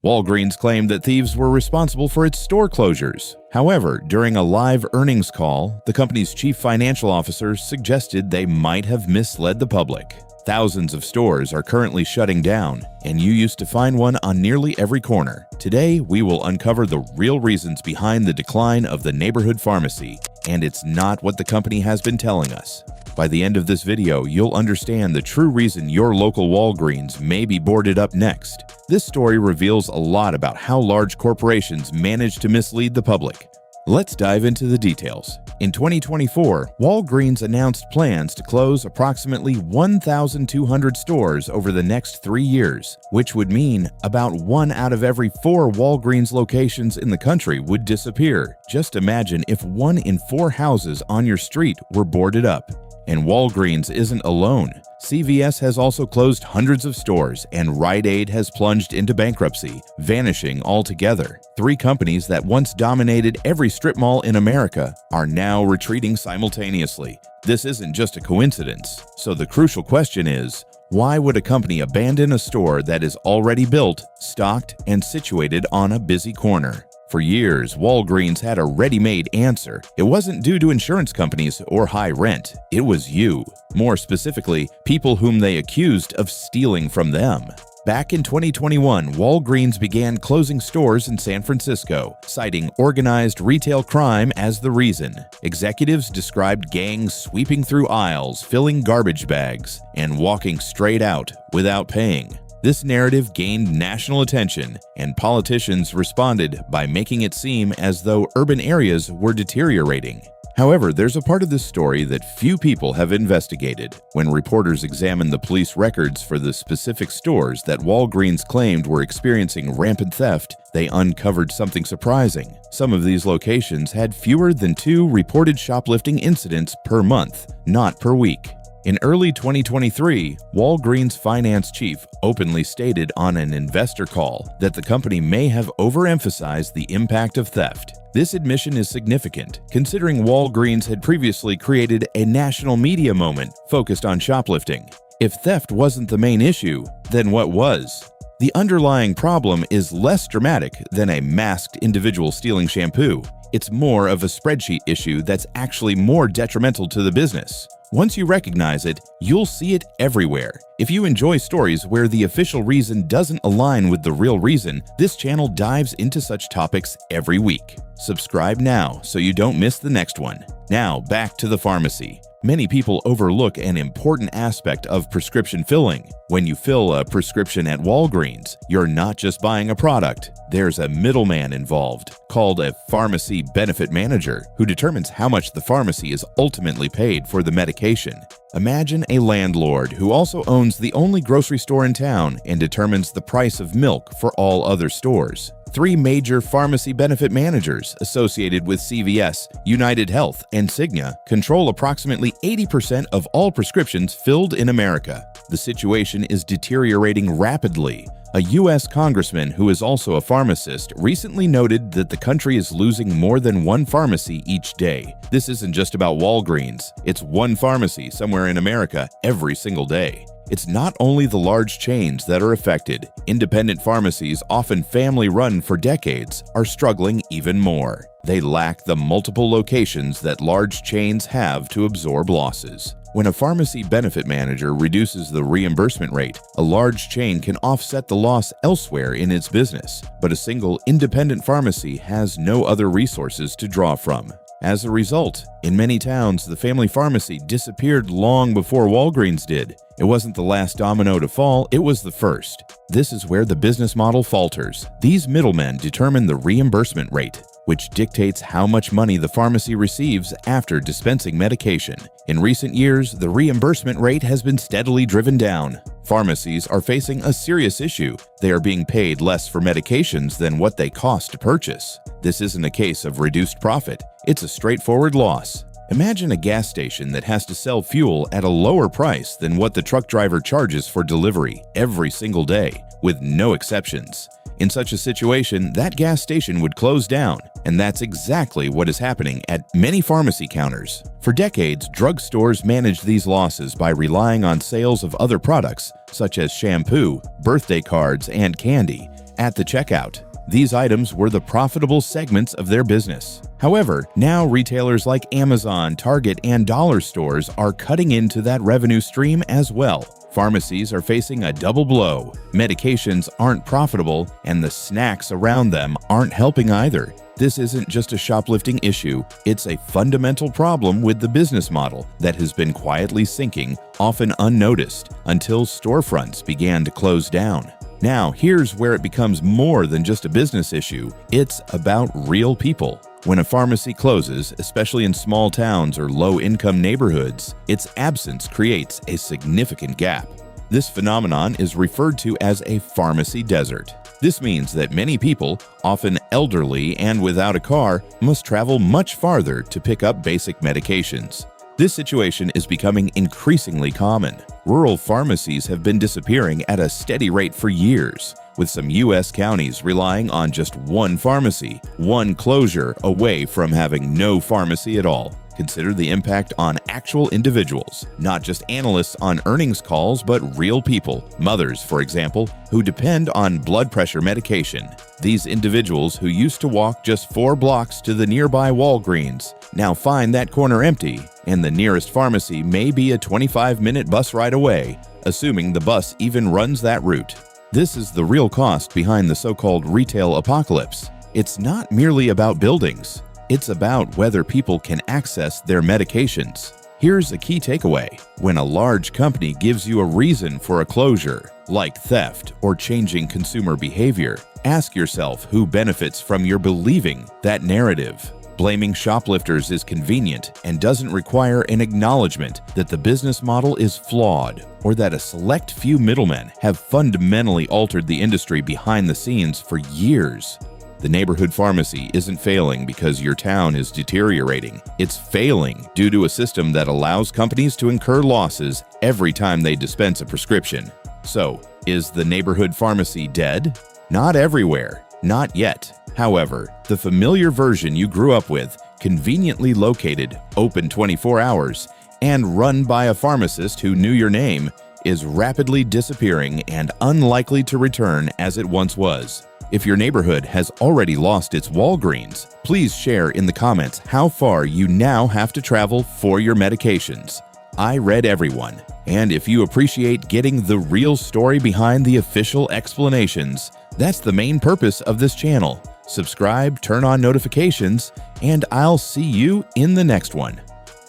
Walgreens claimed that thieves were responsible for its store closures. However, during a live earnings call, the company's chief financial officer suggested they might have misled the public. Thousands of stores are currently shutting down, and you used to find one on nearly every corner. Today, we will uncover the real reasons behind the decline of the neighborhood pharmacy, and it's not what the company has been telling us. By the end of this video, you'll understand the true reason your local Walgreens may be boarded up next. This story reveals a lot about how large corporations manage to mislead the public. Let's dive into the details. In 2024, Walgreens announced plans to close approximately 1,200 stores over the next 3 years, which would mean about 1 out of every 4 Walgreens locations in the country would disappear. Just imagine if 1 in 4 houses on your street were boarded up. And Walgreens isn't alone. CVS has also closed hundreds of stores, and Rite Aid has plunged into bankruptcy, vanishing altogether. 3 companies that once dominated every strip mall in America are now retreating simultaneously. This isn't just a coincidence. So the crucial question is, why would a company abandon a store that is already built, stocked, and situated on a busy corner? For years, Walgreens had a ready-made answer. It wasn't due to insurance companies or high rent. It was you. More specifically, people whom they accused of stealing from them. Back in 2021, Walgreens began closing stores in San Francisco, citing organized retail crime as the reason. Executives described gangs sweeping through aisles, filling garbage bags, and walking straight out without paying. This narrative gained national attention, and politicians responded by making it seem as though urban areas were deteriorating. However, there's a part of this story that few people have investigated. When reporters examined the police records for the specific stores that Walgreens claimed were experiencing rampant theft, they uncovered something surprising. Some of these locations had fewer than 2 reported shoplifting incidents per month, not per week. In early 2023, Walgreens finance chief openly stated on an investor call that the company may have overemphasized the impact of theft. This admission is significant, considering Walgreens had previously created a national media moment focused on shoplifting. If theft wasn't the main issue, then what was? The underlying problem is less dramatic than a masked individual stealing shampoo. It's more of a spreadsheet issue that's actually more detrimental to the business. Once you recognize it, you'll see it everywhere. If you enjoy stories where the official reason doesn't align with the real reason, this channel dives into such topics every week. Subscribe now so you don't miss the next one. Now, back to the pharmacy. Many people overlook an important aspect of prescription filling. When you fill a prescription at Walgreens, you're not just buying a product. There's a middleman involved, called a pharmacy benefit manager, who determines how much the pharmacy is ultimately paid for the medication. Imagine a landlord who also owns the only grocery store in town and determines the price of milk for all other stores. 3 major pharmacy benefit managers associated with CVS, United Health, and Cigna control approximately 80% of all prescriptions filled in America. The situation is deteriorating rapidly. A U.S. congressman who is also a pharmacist recently noted that the country is losing more than 1 pharmacy each day. This isn't just about Walgreens. It's 1 pharmacy somewhere in America every single day. It's not only the large chains that are affected. Independent pharmacies, often family-run for decades, are struggling even more. They lack the multiple locations that large chains have to absorb losses. When a pharmacy benefit manager reduces the reimbursement rate, a large chain can offset the loss elsewhere in its business, but a single independent pharmacy has no other resources to draw from. As a result, in many towns, the family pharmacy disappeared long before Walgreens did. It wasn't the last domino to fall, it was the first. This is where the business model falters. These middlemen determine the reimbursement rate, which dictates how much money the pharmacy receives after dispensing medication. In recent years, the reimbursement rate has been steadily driven down. Pharmacies are facing a serious issue. They are being paid less for medications than what they cost to purchase. This isn't a case of reduced profit, it's a straightforward loss. Imagine a gas station that has to sell fuel at a lower price than what the truck driver charges for delivery every single day, with no exceptions. In such a situation, that gas station would close down, and that's exactly what is happening at many pharmacy counters. For decades, drugstores managed these losses by relying on sales of other products, such as shampoo, birthday cards, and candy. at the checkout. These items were the profitable segments of their business. However, now retailers like Amazon, Target, and dollar stores are cutting into that revenue stream as well. Pharmacies are facing a double blow. Medications aren't profitable, and the snacks around them aren't helping either. This isn't just a shoplifting issue, it's a fundamental problem with the business model that has been quietly sinking, often unnoticed, until storefronts began to close down. Now, here's where it becomes more than just a business issue. It's about real people. When a pharmacy closes, especially in small towns or low-income neighborhoods, its absence creates a significant gap. This phenomenon is referred to as a pharmacy desert. This means that many people, often elderly and without a car, must travel much farther to pick up basic medications. This situation is becoming increasingly common. Rural pharmacies have been disappearing at a steady rate for years, with some U.S. counties relying on just one pharmacy, one closure away from having no pharmacy at all. Consider the impact on actual individuals, not just analysts on earnings calls, but real people, mothers, for example, who depend on blood pressure medication. These individuals who used to walk just 4 blocks to the nearby Walgreens now find that corner empty, and the nearest pharmacy may be a 25-minute bus ride away, assuming the bus even runs that route. This is the real cost behind the so-called retail apocalypse. It's not merely about buildings. It's about whether people can access their medications. Here's a key takeaway. When a large company gives you a reason for a closure, like theft or changing consumer behavior, ask yourself who benefits from your believing that narrative. Blaming shoplifters is convenient and doesn't require an acknowledgement that the business model is flawed or that a select few middlemen have fundamentally altered the industry behind the scenes for years. The neighborhood pharmacy isn't failing because your town is deteriorating. It's failing due to a system that allows companies to incur losses every time they dispense a prescription. So, is the neighborhood pharmacy dead? Not everywhere. Not yet. However, the familiar version you grew up with, conveniently located, open 24 hours, and run by a pharmacist who knew your name, is rapidly disappearing and unlikely to return as it once was. If your neighborhood has already lost its Walgreens, please share in the comments how far you now have to travel for your medications. I read everyone, and if you appreciate getting the real story behind the official explanations, that's the main purpose of this channel. Subscribe, turn on notifications, and I'll see you in the next one.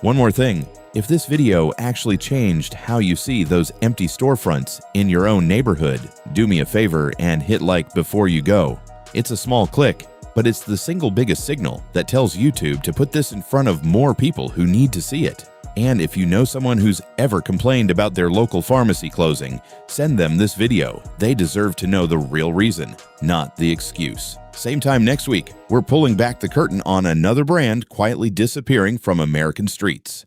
One more thing. If this video actually changed how you see those empty storefronts in your own neighborhood, do me a favor and hit like before you go. It's a small click, but it's the single biggest signal that tells YouTube to put this in front of more people who need to see it. And if you know someone who's ever complained about their local pharmacy closing, send them this video. They deserve to know the real reason, not the excuse. Same time next week, we're pulling back the curtain on another brand quietly disappearing from American streets.